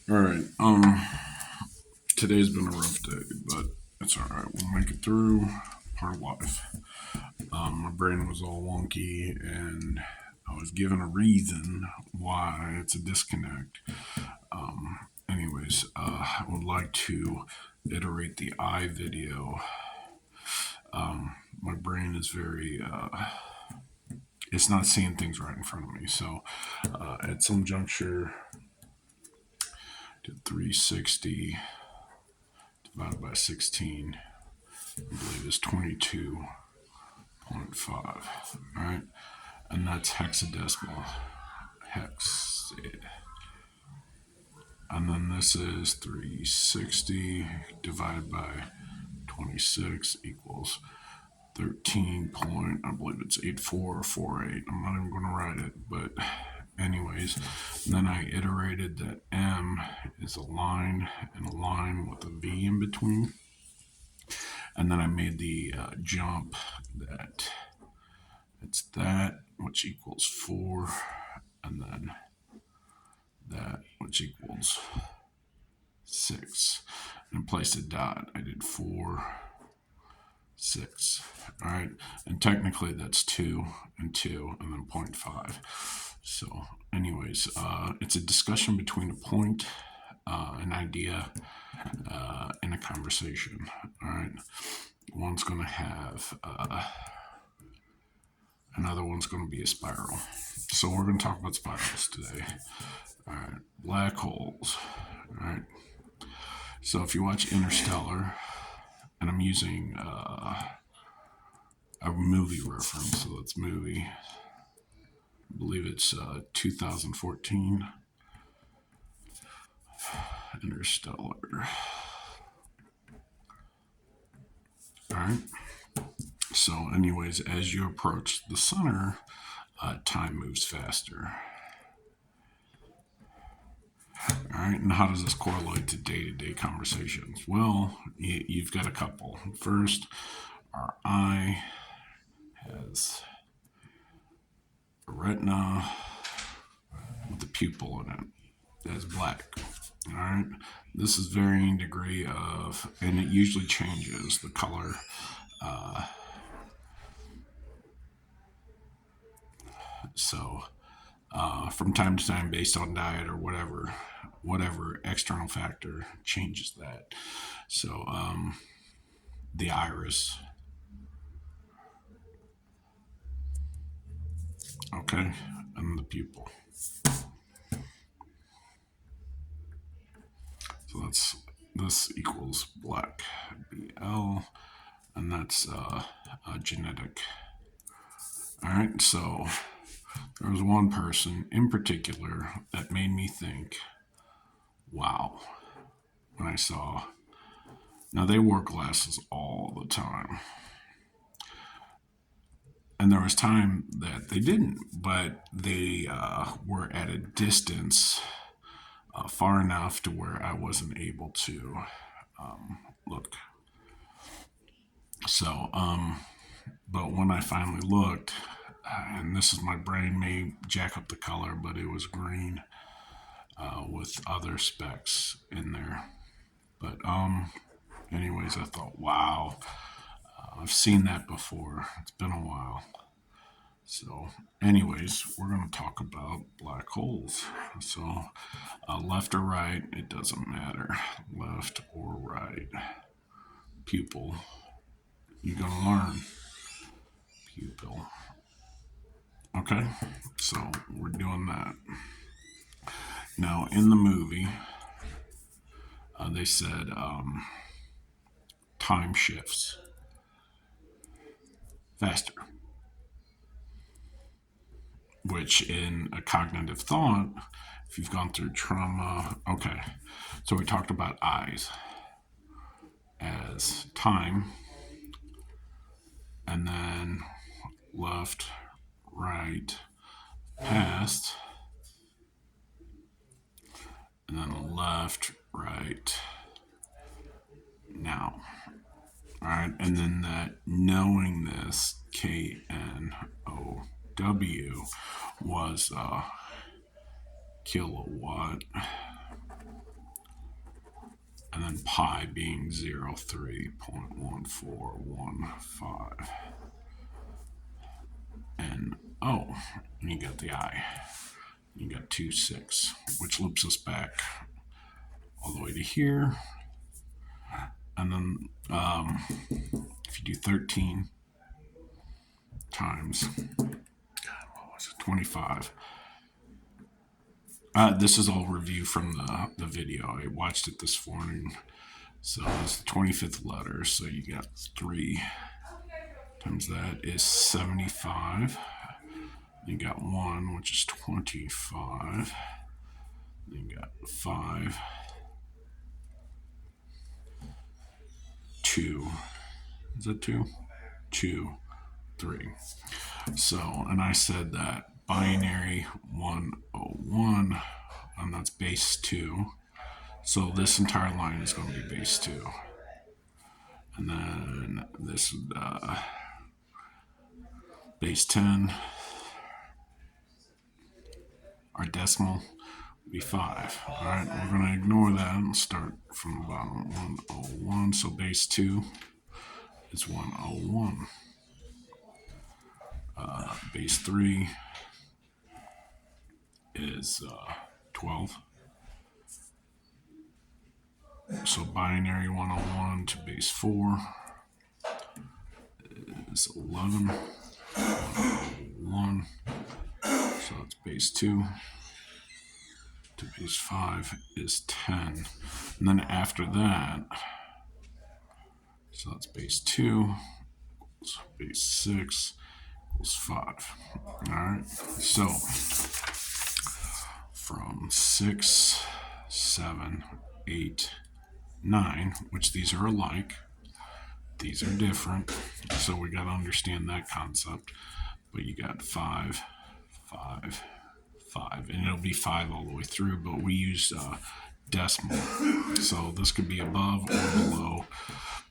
All right. Today's been a rough day, but it's all right. We'll make it through. Part of life. My brain was all wonky, and I was given a reason why it's a disconnect. Anyways, I would like to iterate the eye video. My brain is very. It's not seeing things right in front of me. So, at some juncture, did 360 divided by 16. I believe is 22.5. All right, and that's hexadecimal. Hex. And then this is 360 divided by 26 equals 13 point, I believe it's 8448. I'm not even going to write it, but anyways, then I iterated that M is a line and a line with a V in between. And then I made the jump that it's that, which equals 4, and then that, which equals 6. And placed a dot. I did 4, 6. All right. And technically that's 2 and 2, and then 0.5. So, anyways, it's a discussion between a point, an idea, and a conversation. All right. One's going to have. Another one's going to be a spiral. So we're going to talk about spirals today. All right, black holes. All right. So if you watch Interstellar, and I'm using a movie reference, so it's movie. I believe it's 2014. Interstellar. All right. So, anyways, as you approach the center, time moves faster. All right, and how does this correlate to day-to-day conversations? Well, you've got a couple. First, our eye has a retina with a pupil in it that's black. All right, this is varying degree of, and it usually changes the color. So, from time to time, based on diet or whatever external factor changes that. So, the iris. Okay, and the pupil. So that's this equals black, BL, and that's genetic. All right, so there was one person in particular that made me think, wow, when I saw. Now they wore glasses all the time, and there was time that they didn't, but they were at a distance far enough to where I wasn't able to look. So, but when I finally looked, and this is my brain may jack up the color, but it was green with other specks in there. But anyways, I thought, wow, I've seen that before. It's been a while. So, anyways, we're going to talk about black holes. So, left or right, it doesn't matter. Left or right. Pupil. You're going to learn. Pupil. Okay, so we're doing that. Now, in the movie, they said time shifts faster, which in a cognitive thought, if you've gone through trauma, okay. So we talked about eyes as time, and then left, right, past, and then left, right, now. All right, and then that knowing this KNOW was kilowatt then pi being 0.3.1415. And and you got the I. You got 2, 6, which loops us back all the way to here. And then if you do 13 times, what was it, 25. This is all review from the video. I watched it this morning. So it's the 25th letter. So you got 3 times that is 75. You got 1, which is 25. Then you got 5, 2. Is that 2? 2, 3. So, and I said that binary 101, and that's base 2. So this entire line is going to be base 2. And then this base 10, our decimal would be 5. All right, we're going to ignore that and start from the bottom. 101, so base 2 is 101. Base 3 is 12. So binary 101 to base 4 is 11. 101. So it's base 2 to base 5 is 10. And then after that, so that's base 2, so base 6 equals 5. Alright, so from 6, 7, 8, 9, which these are alike, these are different, so we got to understand that concept. But you got 5, 5, 5, and it'll be 5 all the way through, but we use decimal. So this could be above or below,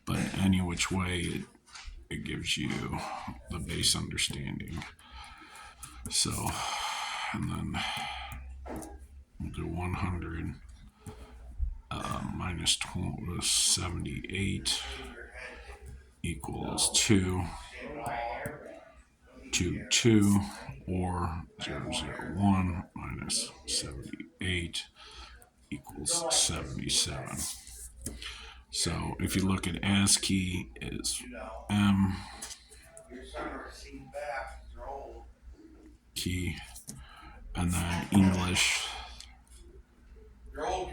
but any which way it gives you the base understanding. So, and then we'll do 100 minus 78 equals 2, 2, 2, or 0, 0, 1 minus 78 equals 77. So if you look at ASCII is M key, and then English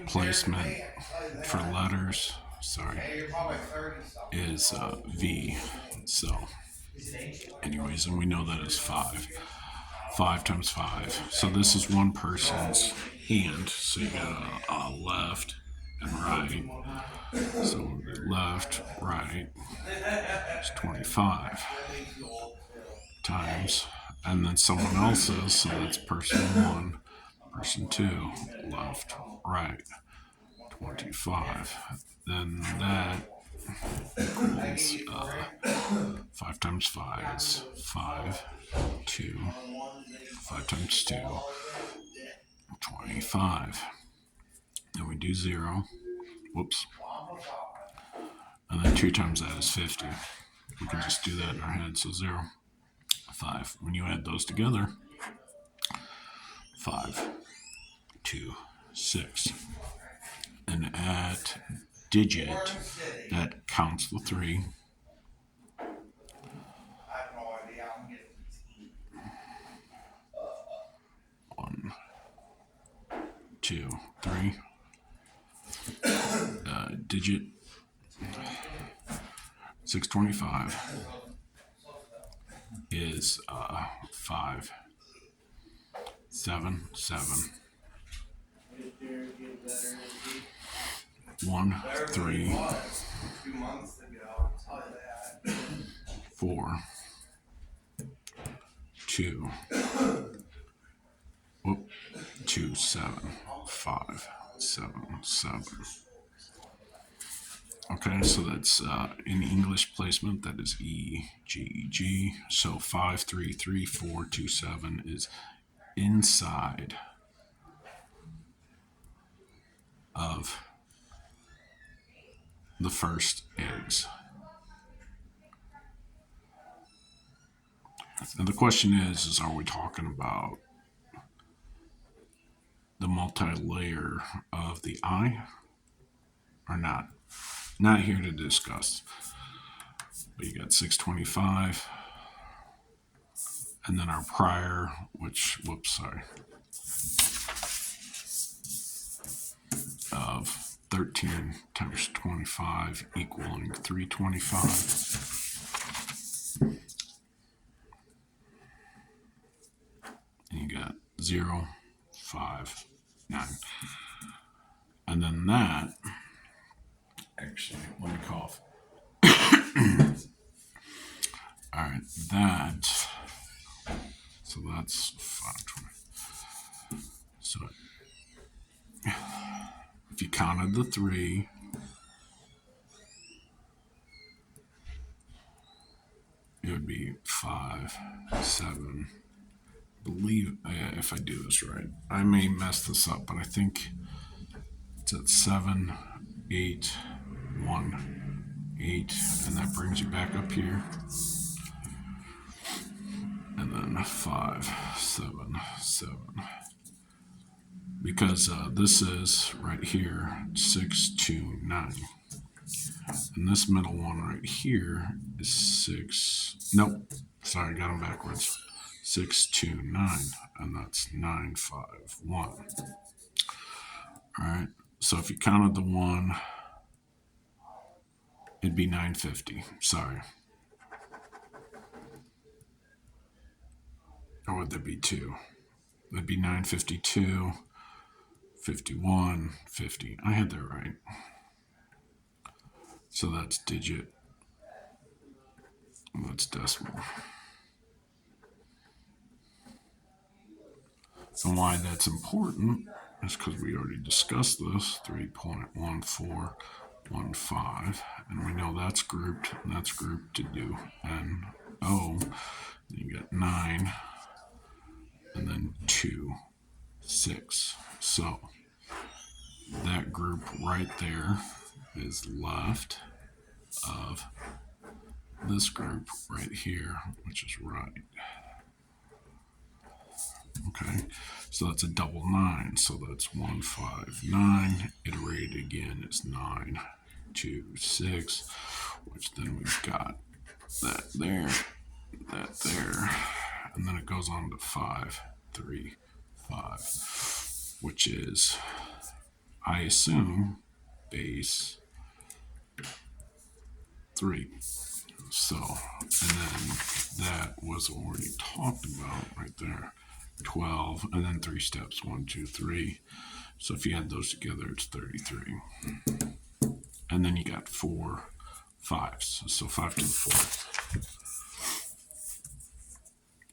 placement for letters, is V. So anyways, and we know that is 5. 5 times 5. So this is one person's hand. So you got a left and right. So left, right is 25 times, and then someone else's. So that's person 1, person 2, left, right, 25. Then that equals 5 times 5 is 5, 2, 5 times 2, 25. Then we do 0. Whoops. And then 2 times that is 50. We can just do that in our head. So 0, 5. When you add those together, 5, 2, 6. And at digit, that counts the 3. 1, 2, 3. Digit 625 is 5, 7, 7, 1, 3, 4, 2, 2, 7, 5, 7, 7. Okay, so that's in English placement, that is E, G, G. So 5, 3, 3, 4, 2, 7 is inside of the first eggs. And the question is are we talking about the multi-layer of the eye or not? Not here to discuss. But you got 625, and then our prior, which, of 13 times 25 equaling 325. And you got 0, 5, 9. And then that, actually, let me cough. All right, that, so that's 520. So if you counted the 3, it would be 5, 7. Believe if I do this right, I may mess this up, but I think it's at 7, 8, 1, 8, and that brings you back up here. And then 5, 7, 7. Because this is right here 6, 2, 9. And this middle one right here is 6. Nope. Sorry, got them backwards. 6, 2, 9. And that's 9, 5, 1. All right. So if you counted the 1, it'd be 950. Sorry. Or would there be 2? It'd be 952, 51, 50. I had that right. So that's digit. That's decimal. And why that's important is because we already discussed this, 3.1415, and we know that's grouped, and that's grouped to do NO. Then you got 9, and then 2, 6. So that group right there is left of this group right here, which is right. Okay, so that's a double 9. So that's 159. Iterated again is 9, 2, 6, which then we've got that there, and then it goes on to 5, 3, 5, which is, I assume, base 3. So, and then that was already talked about right there. 12, and then 3 steps, 1, 2, 3. So if you add those together, it's 33. And then you got 4 5s, so 5 to the 4th.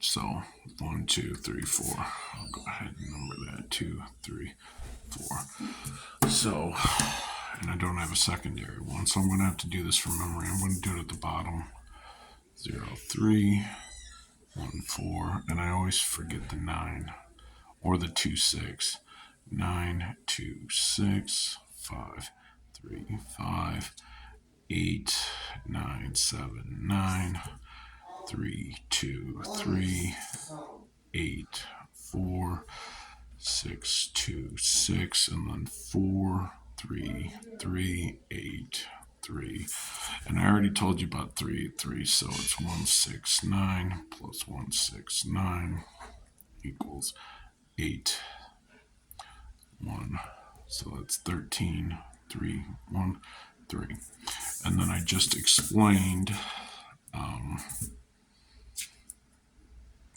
So 1, 2, 3, 4. I'll go ahead and number that 2, 3, 4. So, and I don't have a secondary one, so I'm going to have to do this from memory. I'm going to do it at the bottom. 0, 3. 1, 4, and I always forget the 9 or the 2, 6. 9, 2, 6, 5, 3, 5, 8, 9, 7, 9, 3, 2, 3, 8, 4, 6, 2, 6, and then 4, 3, 3, 8, 3. And I already told you about 3, 3, so it's 169 plus 169 equals 8, 1. So that's 13, 3, 1, 3. And then I just explained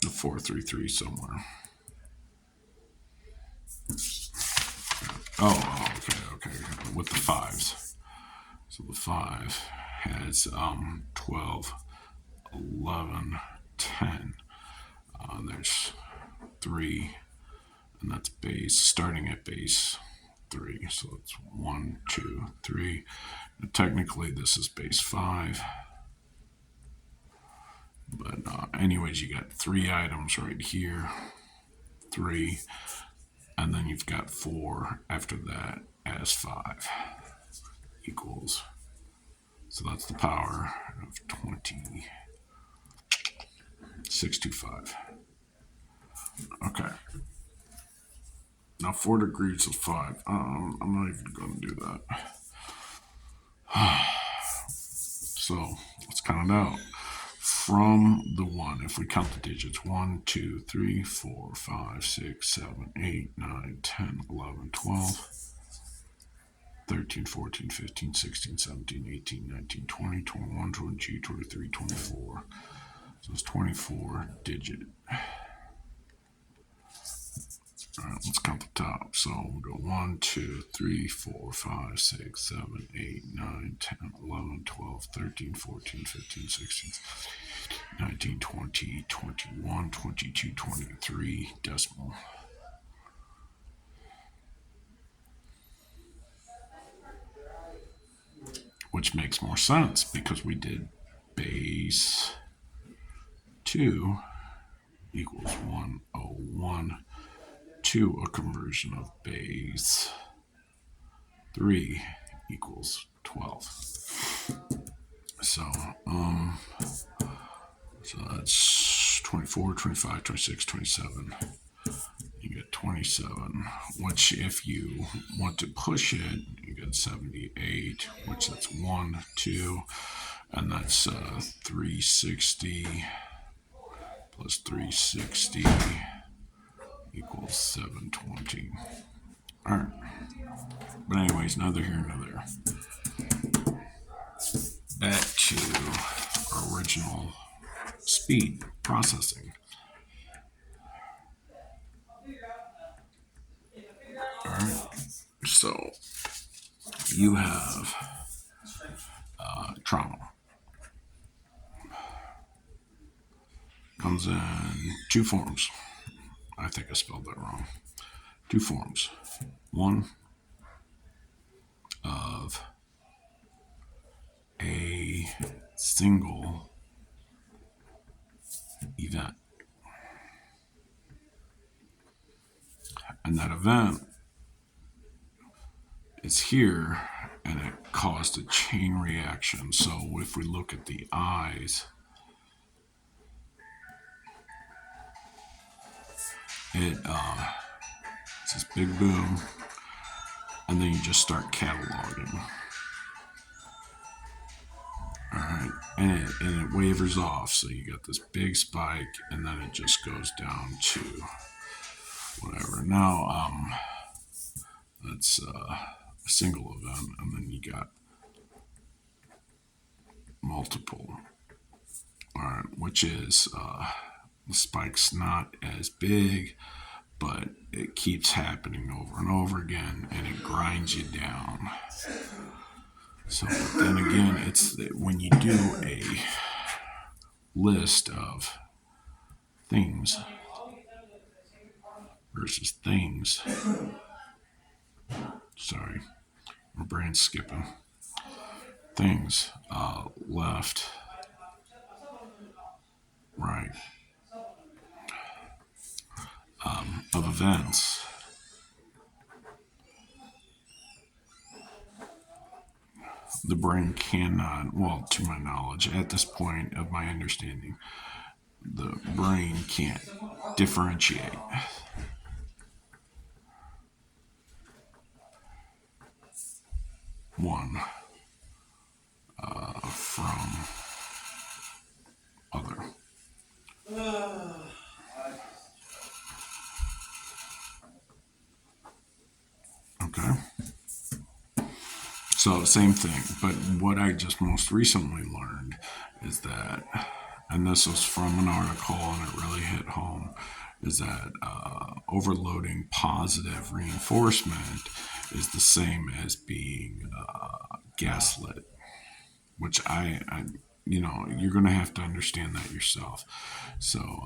the 433 somewhere. Oh, okay. With the 5s. So the 5 has 12, 11, 10. There's 3, and that's base, starting at base 3. So it's 1, 2, 3. Now, technically, this is base 5. But anyways, you got 3 items right here, 3, and then you've got 4 after that as 5 equals So that's the power of 2625. Okay. Now 4 degrees of 5. I'm not even going to do that. So let's count it out. From the 1, if we count the digits, 1, 2, 3, 4, 5, 6, 7, 8, 9, 10, 11, 12, 13, 14, 15, 16, 17, 18, 19, 20, 21, 22, 23, 24. So it's 24 digit. All right, let's count the top. So we'll go 1, 2, 3, 4, 5, 6, 7, 8, 9, 10, 11, 12, 13, 14, 15, 16, 19, 20, 21, 22, 23 decimal. Which makes more sense because we did base 2 equals 101 to a conversion of base 3 equals 12. So, so that's 24, 25, 26, 27. You get 27, which if you want to push it, you get 78, which that's 1, 2, and that's 360 plus 360 equals 720. All right. But anyways, neither here nor there. Back to our original speed processing. All right. So you have trauma. Comes in 2 forms. I think I spelled that wrong. 2 forms. One of a single event. And that event is here and it caused a chain reaction. So if we look at the eyes, it's this big boom, and then you just start cataloging. All right, and it wavers off, so you got this big spike, and then it just goes down to whatever. Now, that's a single event, and then you got multiple. All right, which is the spike's not as big, but it keeps happening over and over again, and it grinds you down. So then again, it's when you do a list of things versus things. Sorry, my brain's skipping. Things, left, right, of events. The brain cannot, well, to my knowledge, at this point of my understanding, the brain can't differentiate. One from other. Okay. So same thing, but what I just most recently learned is that, and this was from an article and it really hit home, is that overloading positive reinforcement is the same as being gaslit, which you're going to have to understand that yourself. So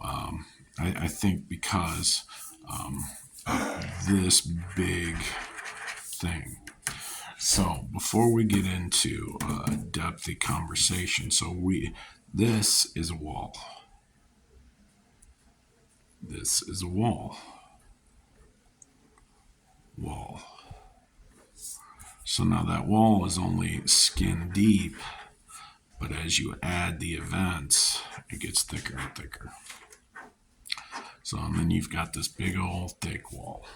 I think because this big thing. So before we get into a depthy conversation, this is a wall. This is a wall. Wall. So now that wall is only skin deep, But as you add the events, it gets thicker and thicker. So and then you've got this big old thick wall.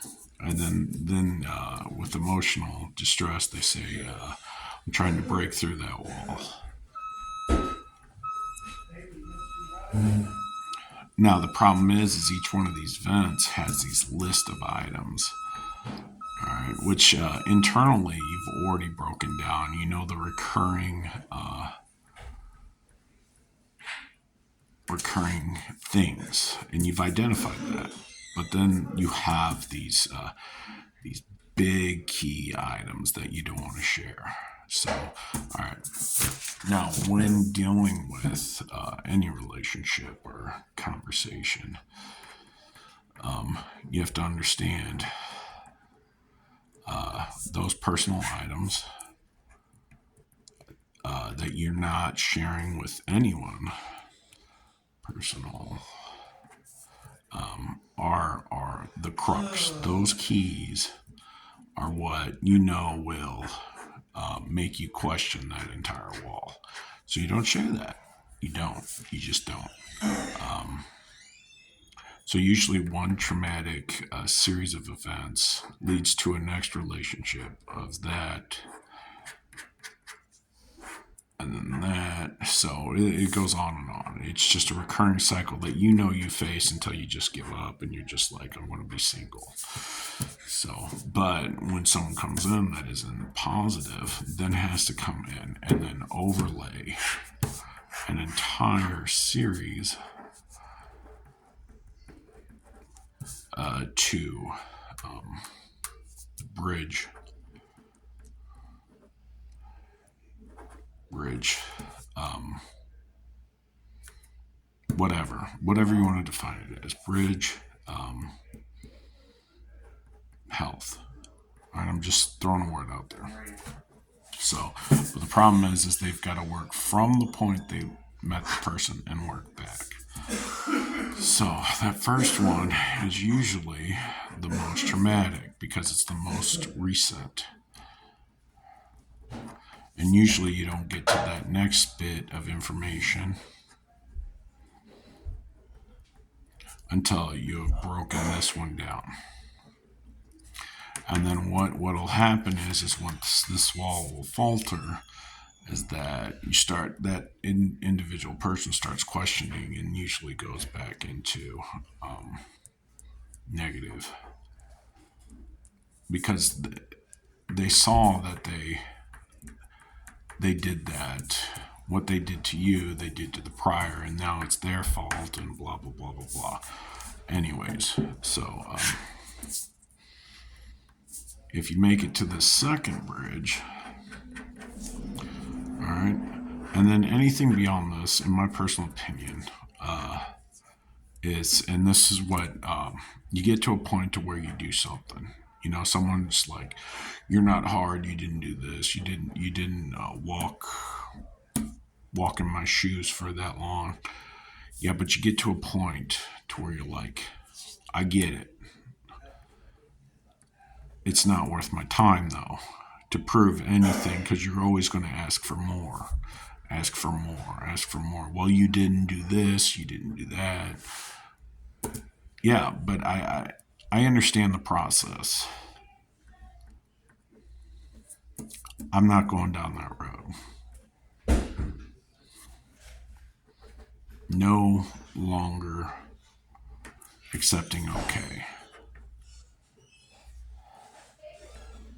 And then with emotional distress, they say, I'm trying to break through that wall. Now the problem is each one of these vents has these list of items, all right, which internally you've already broken down. You know the recurring things, and you've identified that. But then you have these big key items that you don't want to share. So, all right. Now, when dealing with any relationship or conversation, you have to understand those personal items that you're not sharing with anyone. Personal are the crux. Those keys are what you know will make you question that entire wall. So you don't share that. You don't. You just don't. So usually one traumatic series of events leads to a next relationship of that, and then that. So it goes on and on. It's just a recurring cycle that you know you face until you just give up and you're just like, I want to be single. So, but when someone comes in that isn't positive, then it has to come in and then overlay an entire series to bridge, whatever you want to define it as, bridge, health. All right, I'm just throwing a word out there. So, but the problem is they've got to work from the point they met the person and work back. So that first one is usually the most traumatic because it's the most recent. And usually you don't get to that next bit of information until you have broken this one down. And then what'll happen is once this wall will falter, is that you start that individual person starts questioning and usually goes back into negative because they saw that they did that. What they did to you, they did to the prior, and now it's their fault, and blah, blah, blah, blah, blah. Anyways, so if you make it to the second bridge, all right, and then anything beyond this, in my personal opinion, and this is what you get to a point to where you do something. You know, someone's like, "You're not hard. You didn't do this. You didn't walk in my shoes for that long." Yeah, but you get to a point to where you're like, "I get it. It's not worth my time though to prove anything because you're always going to ask for more." Ask for more, ask for more. Well, you didn't do this, you didn't do that. Yeah, but I understand the process. I'm not going down that road. No longer accepting okay.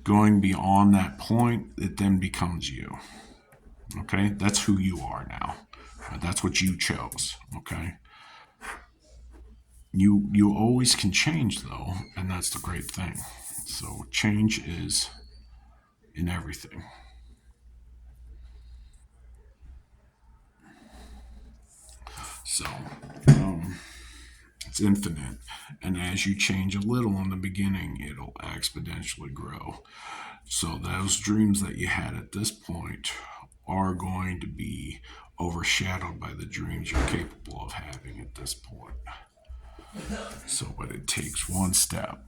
Going beyond that point, it then becomes you. Okay? That's who you are now. That's what you chose. Okay? You always can change though, and that's the great thing. So change is in everything. So it's infinite, and as you change a little in the beginning, it'll exponentially grow. So those dreams that you had at this point are going to be overshadowed by the dreams you're capable of having at this point. So, but it takes one step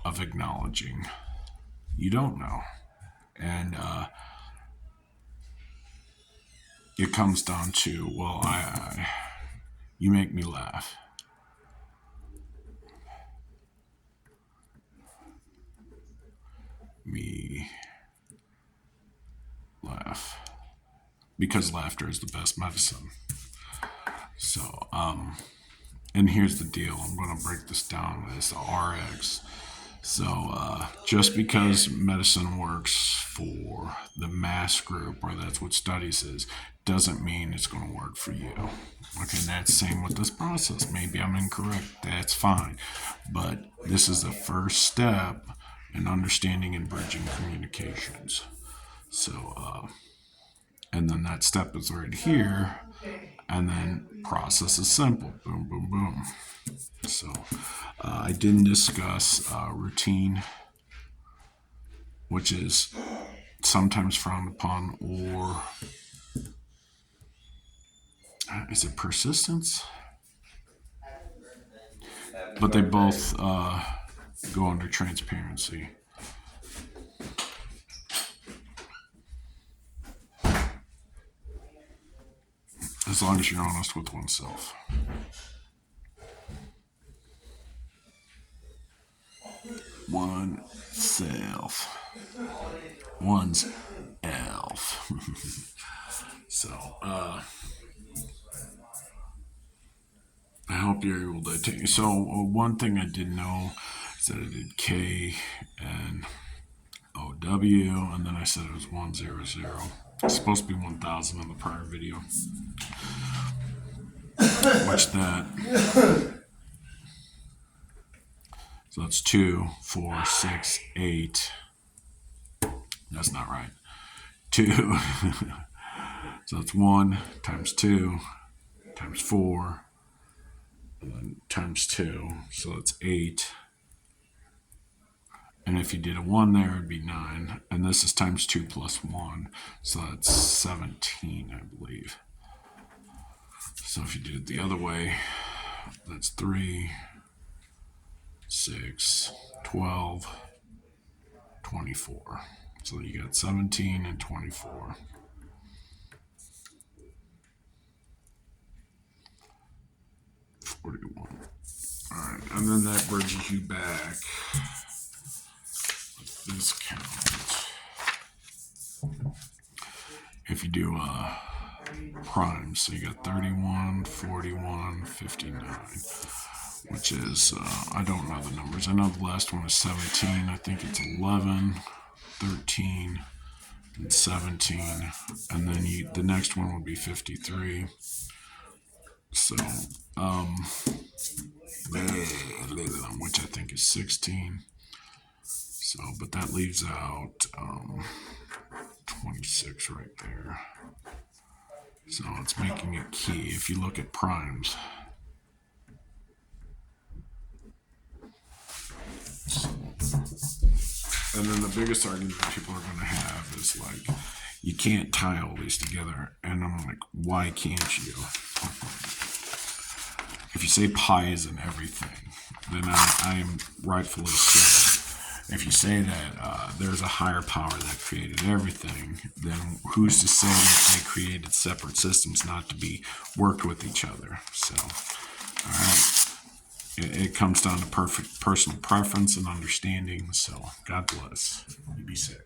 of acknowledging you don't know. And it comes down to, well, you make me laugh. Me laugh. Because laughter is the best medicine. So, and here's the deal. I'm going to break this down as the RX. So, just because medicine works for the mass group, or that's what studies is, doesn't mean it's going to work for you. Okay, that's same with this process. Maybe I'm incorrect. That's fine. But this is the first step in understanding and bridging communications. So, and then that step is right here. And then process is simple. Boom, boom, boom. So, I didn't discuss routine, which is sometimes frowned upon, or is it persistence? But they both go under transparency. As long as you're honest with oneself. Oneself. One's elf. So, I hope you're able to take. So, one thing I didn't know is that I did K and OW, and then I said it was 100. It's supposed to be 1000 in the prior video. Which that. So that's 2, 4, 6, 8. That's not right. 2. So that's 1 times 2 times 4. And then times 2. So that's 8. And if you did a 1 there, it'd be 9. And this is times 2 plus 1. So that's 17, I believe. So if you did it the other way, that's 3, 6, 12, 24. So you got 17 and 24. Alright, and then that bridges you back with this count. If you do primes, so you got 31, 41, 59, which is, I don't know the numbers. I know the last one is 17. I think it's 11, 13, and 17. And then the next one would be 53. So, which I think is 16. So, but that leaves out 26 right there. So it's making it key if you look at primes. And then the biggest argument people are going to have is like, you can't tie all these together. And I'm like, why can't you? If you say pi is in everything, then I'm rightfully so. If you say that there's a higher power that created everything, then who's to say that they created separate systems not to be worked with each other? So, all right, it comes down to perfect personal preference and understanding. So, God bless. You be safe.